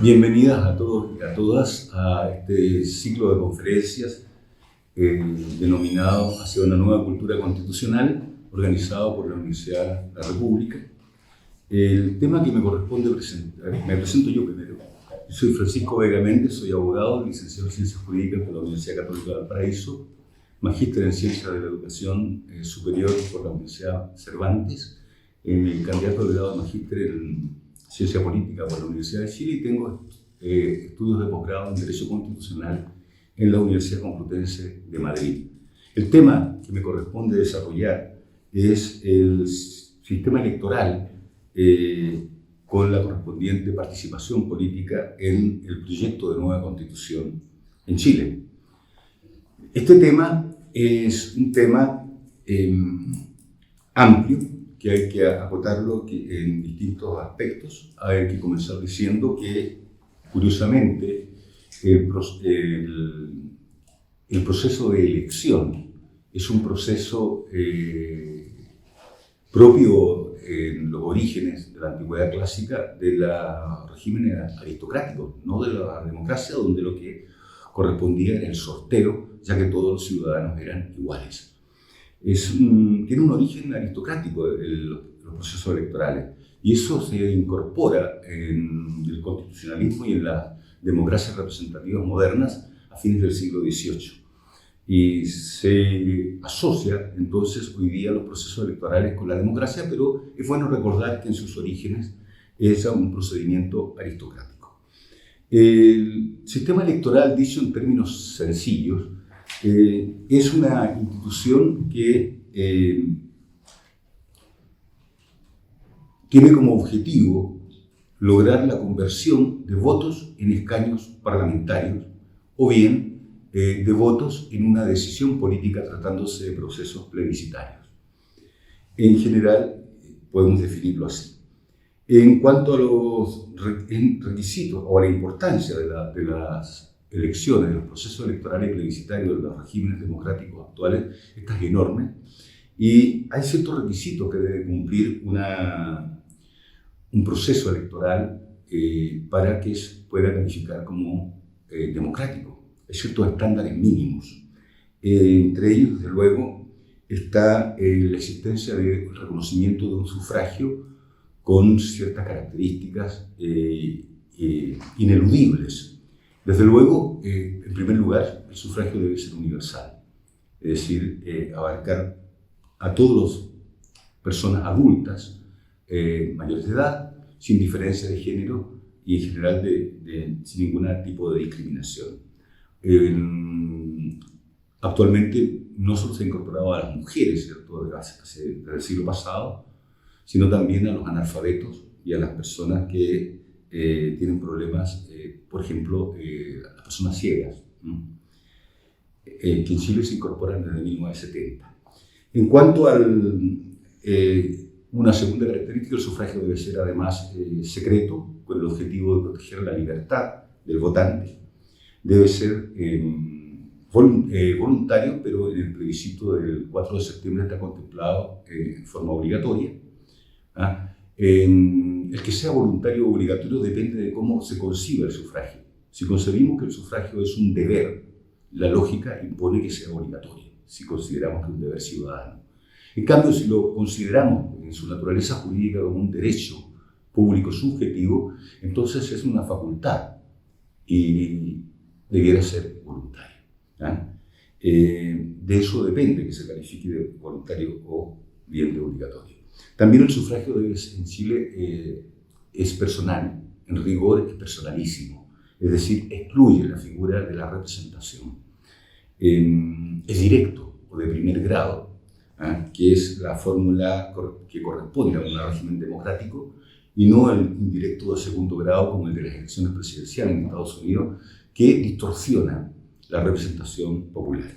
Bienvenidas a todos y a todas a este ciclo de conferencias denominado Hacia una nueva cultura constitucional, organizado por la Universidad de la República. El tema que me corresponde presentar, me presento yo primero. Yo soy Francisco Vega Méndez, soy abogado, licenciado en Ciencias Jurídicas por la Universidad Católica de Valparaíso, magíster en Ciencias de la Educación Superior por la Universidad Cervantes, candidato de grado de magíster en Ciencia Política por la Universidad de Chile y tengo estudios de posgrado en Derecho Constitucional en la Universidad Complutense de Madrid. El tema que me corresponde desarrollar es el sistema electoral con la correspondiente participación política en el proyecto de nueva Constitución en Chile. Este tema es un tema amplio, que hay que acotarlo en distintos aspectos. Hay que comenzar diciendo que, curiosamente, el proceso de elección es un proceso propio en los orígenes de la antigüedad clásica de los regímenes aristocráticos, no de la democracia, donde lo que correspondía era el sorteo, ya que todos los ciudadanos eran iguales. Tiene un origen aristocrático los procesos electorales y eso se incorpora en el constitucionalismo y en las democracias representativas modernas a fines del siglo XVIII y se asocia entonces hoy día los procesos electorales con la democracia, pero es bueno recordar que en sus orígenes es un procedimiento aristocrático. El sistema electoral, dicho en términos sencillos, es una institución que tiene como objetivo lograr la conversión de votos en escaños parlamentarios o bien de votos en una decisión política tratándose de procesos plebiscitarios. En general, podemos definirlo así. En cuanto a los requisitos o a la importancia de las elecciones, de los procesos electorales y plebiscitarios de los regímenes democráticos actuales, esta es enorme y hay ciertos requisitos que debe cumplir un proceso electoral para que se pueda calificar como democrático. Hay ciertos estándares mínimos. Entre ellos, desde luego, está la existencia del reconocimiento de un sufragio con ciertas características ineludibles. Desde luego, en primer lugar, el sufragio debe ser universal, es decir, abarcar a todas las personas adultas, mayores de edad, sin diferencia de género y en general sin ningún tipo de discriminación. Actualmente no solo se ha incorporado a las mujeres, ¿cierto?, desde el siglo pasado, sino también a los analfabetos y a las personas que tienen problemas, por ejemplo, las personas ciegas, que en Chile se incorporan desde 1970. En cuanto a una segunda característica, el sufragio debe ser además secreto, con el objetivo de proteger la libertad del votante. Debe ser voluntario, pero en el plebiscito del 4 de septiembre está contemplado en forma obligatoria. El que sea voluntario o obligatorio depende de cómo se conciba el sufragio. Si concebimos que el sufragio es un deber, la lógica impone que sea obligatorio, si consideramos que es un deber ciudadano. En cambio, si lo consideramos en su naturaleza jurídica como un derecho público subjetivo, entonces es una facultad y debiera ser voluntario. De eso depende que se califique de voluntario o bien de obligatorio. También el sufragio en Chile es personal, en rigor es personalísimo, es decir, excluye la figura de la representación. Es directo o de primer grado, que es la fórmula que corresponde a un régimen democrático, y no el indirecto de segundo grado como el de las elecciones presidenciales en Estados Unidos, que distorsiona la representación popular.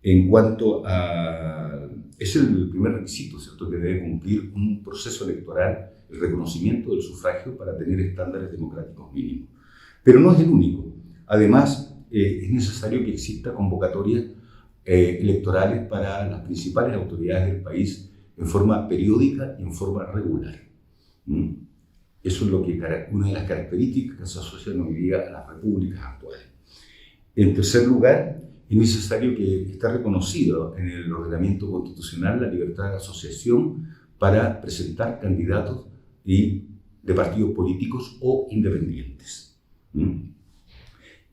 En cuanto a... es el primer requisito, ¿cierto?, que debe cumplir un proceso electoral, el reconocimiento del sufragio para tener estándares democráticos mínimos. Pero no es el único. Además, es necesario que exista convocatorias electorales para las principales autoridades del país en forma periódica y en forma regular. Eso es una de las características que se asocian hoy día a las repúblicas actuales. En tercer lugar, es necesario que esté reconocido en el ordenamiento constitucional la libertad de asociación para presentar candidatos de partidos políticos o independientes.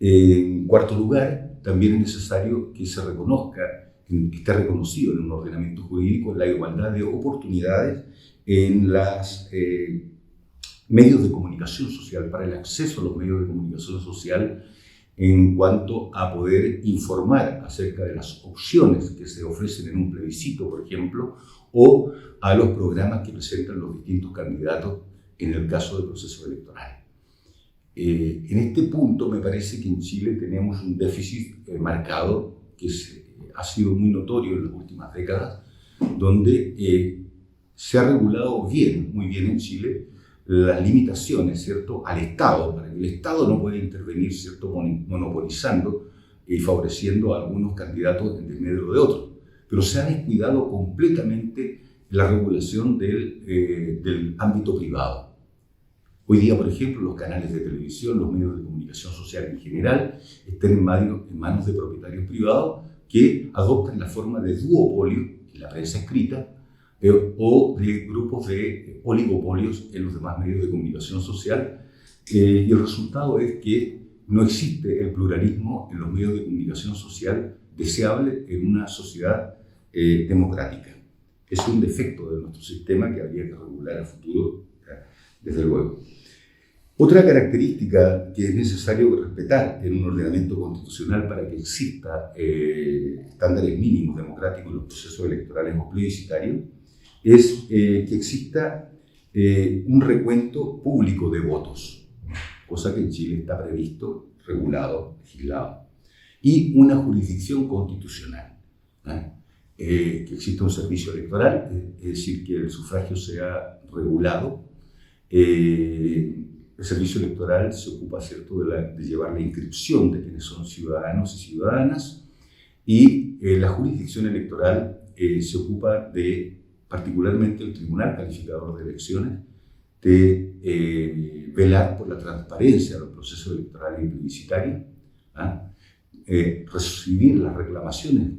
En cuarto lugar, también es necesario que se reconozca, que esté reconocido en un ordenamiento jurídico la igualdad de oportunidades en los medios de comunicación social, para el acceso a los medios de comunicación social en cuanto a poder informar acerca de las opciones que se ofrecen en un plebiscito, por ejemplo, o a los programas que presentan los distintos candidatos en el caso del proceso electoral. En este punto me parece que en Chile tenemos un déficit marcado que ha sido muy notorio en las últimas décadas, donde se ha regulado muy bien en Chile las limitaciones, ¿cierto?, al Estado, para que el Estado no pueda intervenir, ¿cierto?, monopolizando y favoreciendo a algunos candidatos en desmedro de otros. Pero se ha descuidado completamente la regulación del ámbito privado. Hoy día, por ejemplo, los canales de televisión, los medios de comunicación social en general, están en manos de propietarios privados que adoptan la forma de duopolio en la prensa escrita o de grupos de oligopolios en los demás medios de comunicación social. Y el resultado es que no existe el pluralismo en los medios de comunicación social deseable en una sociedad democrática. Es un defecto de nuestro sistema que habría que regular a futuro, desde luego. Otra característica que es necesario respetar en un ordenamiento constitucional para que exista estándares mínimos democráticos en los procesos electorales o plebiscitarios es que exista un recuento público de votos, cosa que en Chile está previsto, regulado, legislado, y una jurisdicción constitucional, que exista un servicio electoral, es decir, que el sufragio sea regulado. El servicio electoral se ocupa, ¿cierto?, de llevar la inscripción de quienes son ciudadanos y ciudadanas, y la jurisdicción electoral se ocupa de, particularmente el Tribunal Calificador de Elecciones, de velar por la transparencia de los procesos electorales y plebiscitarios, recibir las reclamaciones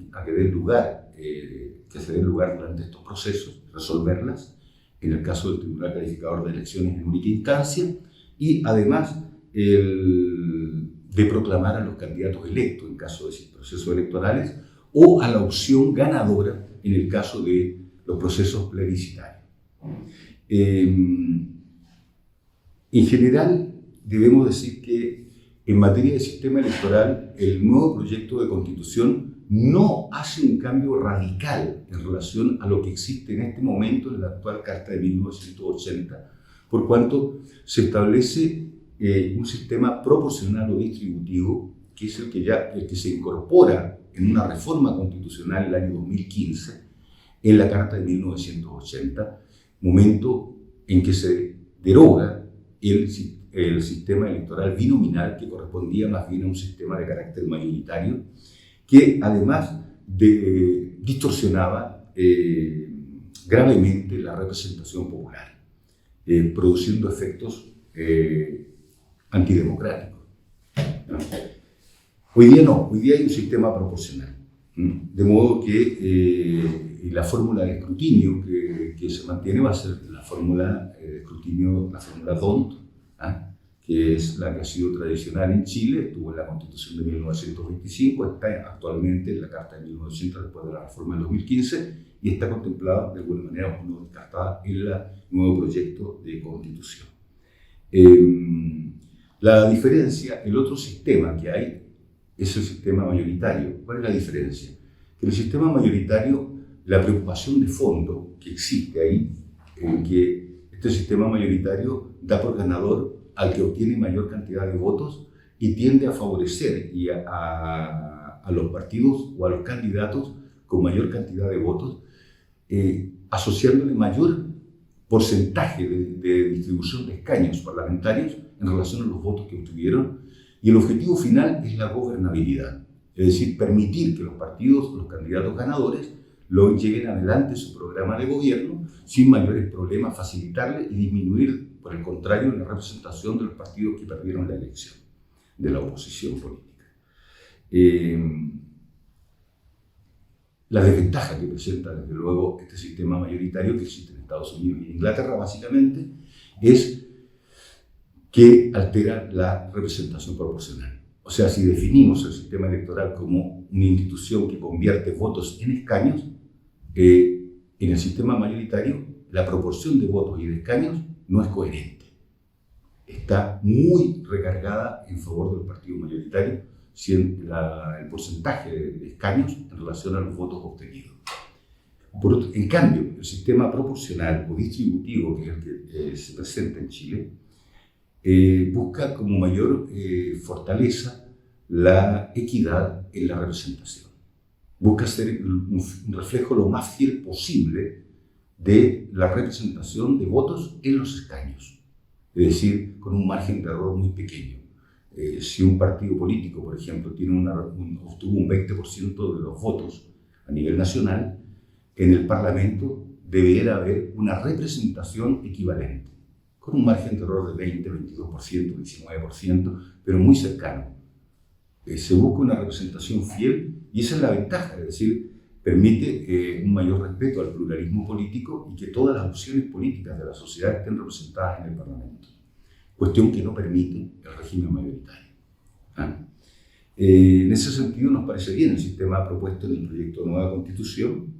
que se den lugar durante estos procesos, resolverlas, en el caso del Tribunal Calificador de Elecciones en única instancia, y además de proclamar a los candidatos electos en caso de procesos electorales o a la opción ganadora en el caso de los procesos plebiscitarios. En general, debemos decir que en materia de sistema electoral, el nuevo proyecto de constitución no hace un cambio radical en relación a lo que existe en este momento en la actual Carta de 1980, por cuanto se establece un sistema proporcional o distributivo, que es el que se incorpora en una reforma constitucional en el año 2015, en la Carta de 1980, momento en que se deroga el sistema electoral binominal, que correspondía más bien a un sistema de carácter mayoritario, que además distorsionaba gravemente la representación popular, produciendo efectos antidemocráticos. Hoy día no, hoy día hay un sistema proporcional, de modo que la fórmula de escrutinio que se mantiene va a ser la fórmula de escrutinio, la fórmula D'Hondt, que es la que ha sido tradicional en Chile, estuvo en la Constitución de 1925, está actualmente en la Carta de 1900 después de la reforma del 2015 y está contemplada de alguna manera o descartada en el nuevo proyecto de Constitución. La diferencia, el otro sistema que hay es el sistema mayoritario. ¿Cuál es la diferencia? Que en el sistema mayoritario, la preocupación de fondo que existe ahí, en que este sistema mayoritario da por ganador al que obtiene mayor cantidad de votos y tiende a favorecer a los partidos o a los candidatos con mayor cantidad de votos, asociándole mayor porcentaje de distribución de escaños parlamentarios en relación a los votos que obtuvieron, y el objetivo final es la gobernabilidad, es decir, permitir que los partidos, los candidatos ganadores, lo lleven adelante su programa de gobierno sin mayores problemas, facilitarle y disminuir, por el contrario, la representación de los partidos que perdieron la elección, de la oposición política. La desventaja que presenta, desde luego, este sistema mayoritario que existe en Estados Unidos y en Inglaterra, básicamente, es que altera la representación proporcional. O sea, si definimos el sistema electoral como una institución que convierte votos en escaños, en el sistema mayoritario la proporción de votos y de escaños no es coherente. Está muy recargada en favor del partido mayoritario, el porcentaje de escaños en relación a los votos obtenidos. En cambio, el sistema proporcional o distributivo, que es el que se presenta en Chile, busca como mayor fortaleza la equidad en la representación. Busca ser un reflejo lo más fiel posible de la representación de votos en los escaños, es decir, con un margen de error muy pequeño. Si un partido político, por ejemplo, obtuvo un 20% de los votos a nivel nacional, en el Parlamento debería haber una representación equivalente, con un margen de error de 20, 22%, 19%, pero muy cercano. Se busca una representación fiel y esa es la ventaja, es decir, permite un mayor respeto al pluralismo político y que todas las opciones políticas de la sociedad estén representadas en el Parlamento. Cuestión que no permite el régimen mayoritario. En ese sentido nos parece bien el sistema propuesto en el proyecto de nueva Constitución.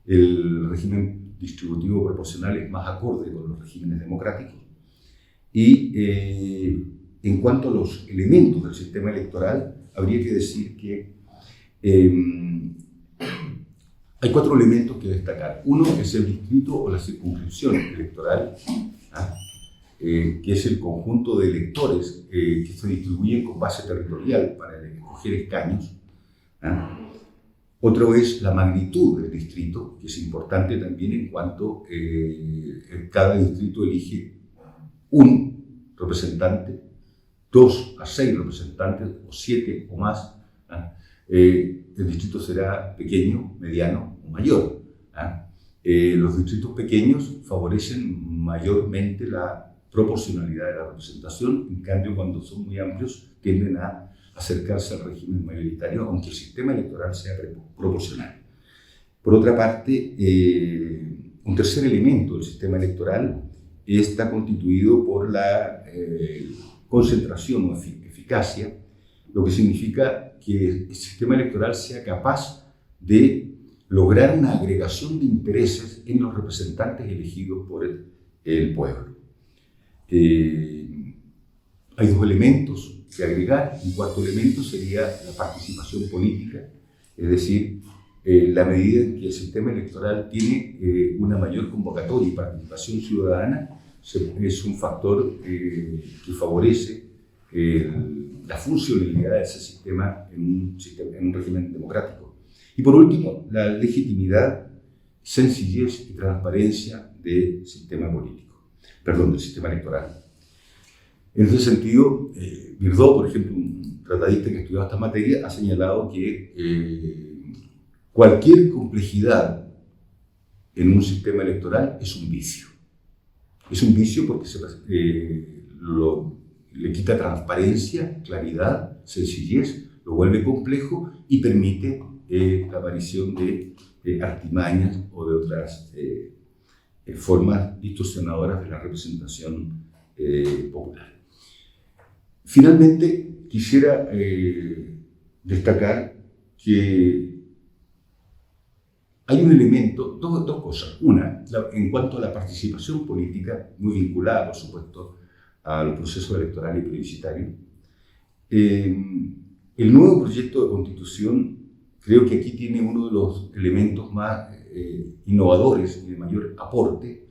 El régimen distributivo proporcional es más acorde con los regímenes democráticos. Y en cuanto a los elementos del sistema electoral, habría que decir que hay 4 elementos que destacar. Uno es el distrito o la circunscripción electoral, que es el conjunto de electores que se distribuyen con base territorial para escoger escaños. Otro es la magnitud del distrito, que es importante también en cuanto cada distrito elige un representante, 2 a 6 representantes, o 7 o más. El distrito será pequeño, mediano o mayor. Los distritos pequeños favorecen mayormente la proporcionalidad de la representación, en cambio cuando son muy amplios tienden a acercarse al régimen mayoritario, aunque el sistema electoral sea proporcional. Por otra parte, un tercer elemento del sistema electoral está constituido por la concentración o eficacia, lo que significa que el sistema electoral sea capaz de lograr una agregación de intereses en los representantes elegidos por el pueblo. Hay 2 elementos que agregar. Un cuarto elemento sería la participación política, es decir, la medida en que el sistema electoral tiene una mayor convocatoria y participación ciudadana, es un factor que favorece la funcionalidad de ese sistema en un régimen democrático. Y por último, la legitimidad, sencillez y transparencia del sistema electoral. En ese sentido, Virdó, por ejemplo, un tratadista que estudió esta materia, ha señalado que cualquier complejidad en un sistema electoral es un vicio. Es un vicio porque le quita transparencia, claridad, sencillez, lo vuelve complejo y permite la aparición de artimañas o de otras formas distorsionadoras de la representación popular. Finalmente, quisiera destacar que hay un elemento, dos cosas. Una, en cuanto a la participación política, muy vinculada, por supuesto, a los procesos electorales y plebiscitarios. El nuevo proyecto de Constitución creo que aquí tiene uno de los elementos más innovadores y de mayor aporte,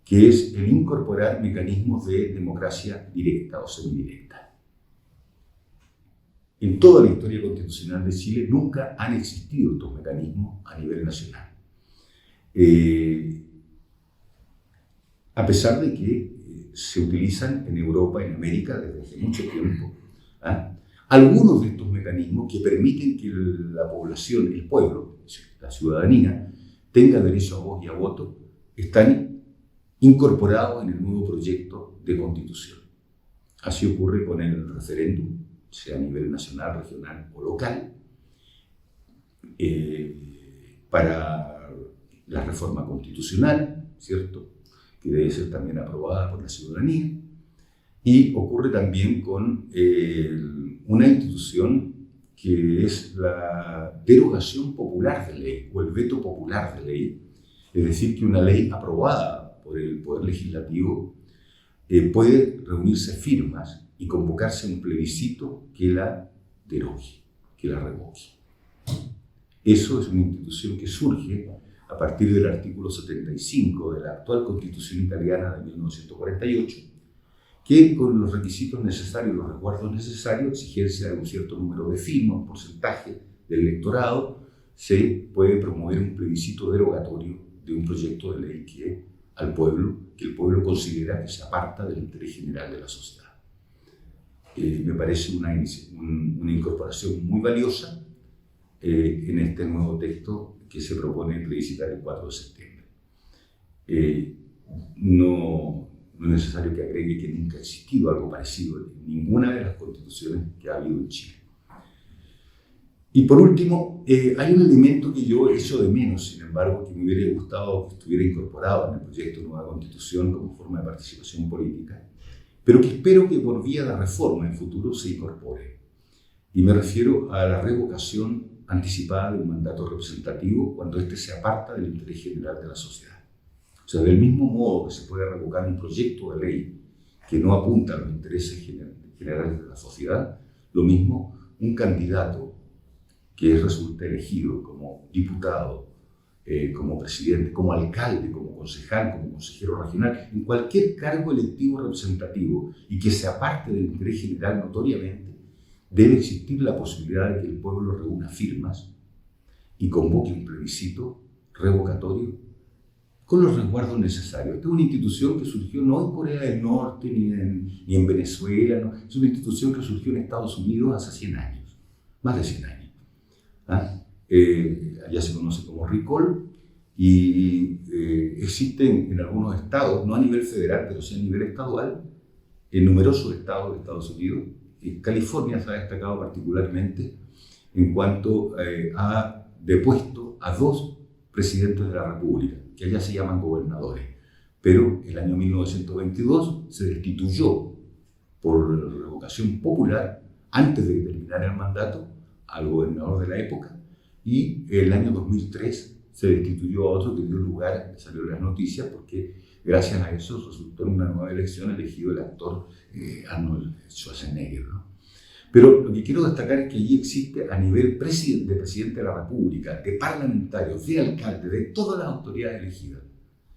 que es el incorporar mecanismos de democracia directa o semidirecta. En toda la historia constitucional de Chile nunca han existido estos mecanismos a nivel nacional. A pesar de que se utilizan en Europa y en América desde hace mucho tiempo. Algunos de estos mecanismos que permiten que la población, el pueblo, la ciudadanía, tenga derecho a voz y a voto, están incorporados en el nuevo proyecto de constitución. Así ocurre con el referéndum, sea a nivel nacional, regional o local, para la reforma constitucional, ¿cierto?, que debe ser también aprobada por la ciudadanía, y ocurre también con una institución que es la derogación popular de ley o el veto popular de ley, es decir, que una ley aprobada por el Poder Legislativo puede reunirse firmas y convocarse un plebiscito que la derogue, que la revoque. Eso es una institución que surge a partir del artículo 75 de la actual Constitución italiana de 1948, que con los requisitos necesarios, los resguardos necesarios, exigencia de un cierto número de firmas, un porcentaje del electorado, se puede promover un plebiscito derogatorio de un proyecto de ley que el pueblo considera que se aparta del interés general de la sociedad. Me parece una incorporación muy valiosa en este nuevo texto que se propone plebiscitar el 4 de septiembre. No es necesario que agregue que nunca ha existido algo parecido en ninguna de las constituciones que ha habido en Chile. Y por último, hay un elemento que yo echo de menos, sin embargo, que me hubiera gustado que estuviera incorporado en el proyecto de nueva constitución como forma de participación política, pero que espero que por vía de reforma en futuro se incorpore. Y me refiero a la revocación anticipada de un mandato representativo cuando éste se aparta del interés general de la sociedad. O sea, del mismo modo que se puede revocar un proyecto de ley que no apunta a los intereses generales de la sociedad, lo mismo un candidato que resulta elegido como diputado, como presidente, como alcalde, como concejal, como consejero regional, en cualquier cargo electivo representativo y que se aparte del interés general notoriamente, debe existir la posibilidad de que el pueblo reúna firmas y convoque un plebiscito revocatorio con los resguardos necesarios. Esta es una institución que surgió no en Corea del Norte ni en Venezuela, ¿no? Es una institución que surgió en Estados Unidos hace 100 años, más de 100 años. Allá se conoce como recall y existen en algunos estados, no a nivel federal, pero sí a nivel estadual, en numerosos estados de Estados Unidos. California se ha destacado particularmente en cuanto ha depuesto a 2 presidentes de la República, que allá se llaman gobernadores, pero el año 1922 se destituyó por revocación popular, antes de que terminara el mandato, al gobernador de la época, y el año 2003 se destituyó a otro que dio lugar, salió en las noticias, porque gracias a eso resultó en una nueva elección elegido el actor Arnold Schwarzenegger, ¿no? Pero lo que quiero destacar es que allí existe a nivel de presidente de la República, de parlamentarios, de alcaldes, de todas las autoridades elegidas.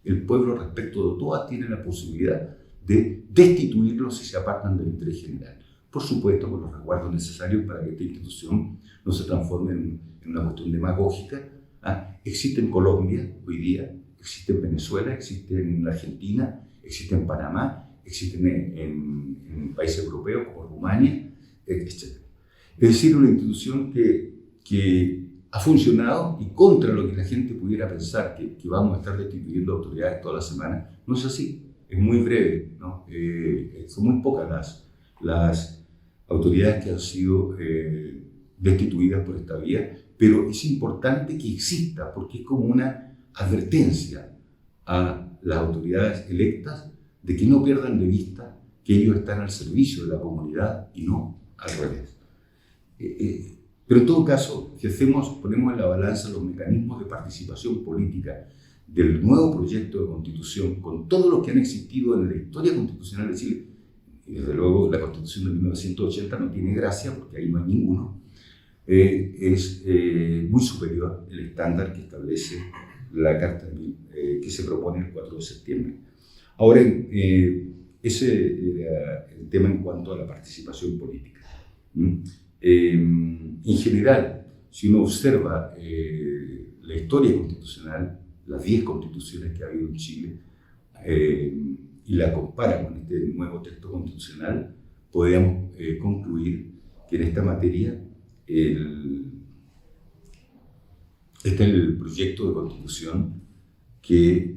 El pueblo respecto de todas tiene la posibilidad de destituirlos si se apartan del interés general. Por supuesto, con los resguardos necesarios para que esta institución no se transforme en una cuestión demagógica. Existe en Colombia hoy día, existe en Venezuela, existe en Argentina, existe en Panamá, existe en países europeos como Rumania, etc. Es decir, una institución que ha funcionado y contra lo que la gente pudiera pensar, que vamos a estar destituyendo autoridades toda la semana, no es así, es muy breve, ¿no? Son muy pocas las autoridades que han sido destituidas por esta vía, pero es importante que exista porque es como una advertencia a las autoridades electas de que no pierdan de vista que ellos están al servicio de la comunidad y no al revés. Pero en todo caso, si ponemos en la balanza los mecanismos de participación política del nuevo proyecto de constitución con todos los que han existido en la historia constitucional de Chile, y desde luego la Constitución de 1980 no tiene gracia porque ahí no hay ninguno, es muy superior el estándar que establece la Carta que se propone el 4 de septiembre. Ahora, ese era el tema en cuanto a la participación política. En general, si uno observa la historia constitucional, las 10 constituciones que ha habido en Chile, y la compara con este nuevo texto constitucional, podríamos concluir que en esta materia Este es el proyecto de constitución que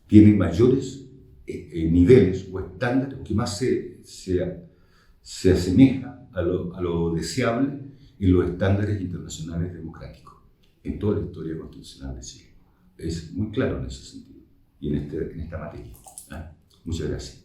tiene mayores niveles o estándares, que más se asemeja a lo deseable en los estándares internacionales democráticos, en toda la historia constitucional de Chile. Es muy claro en ese sentido y en esta materia. Muchas gracias.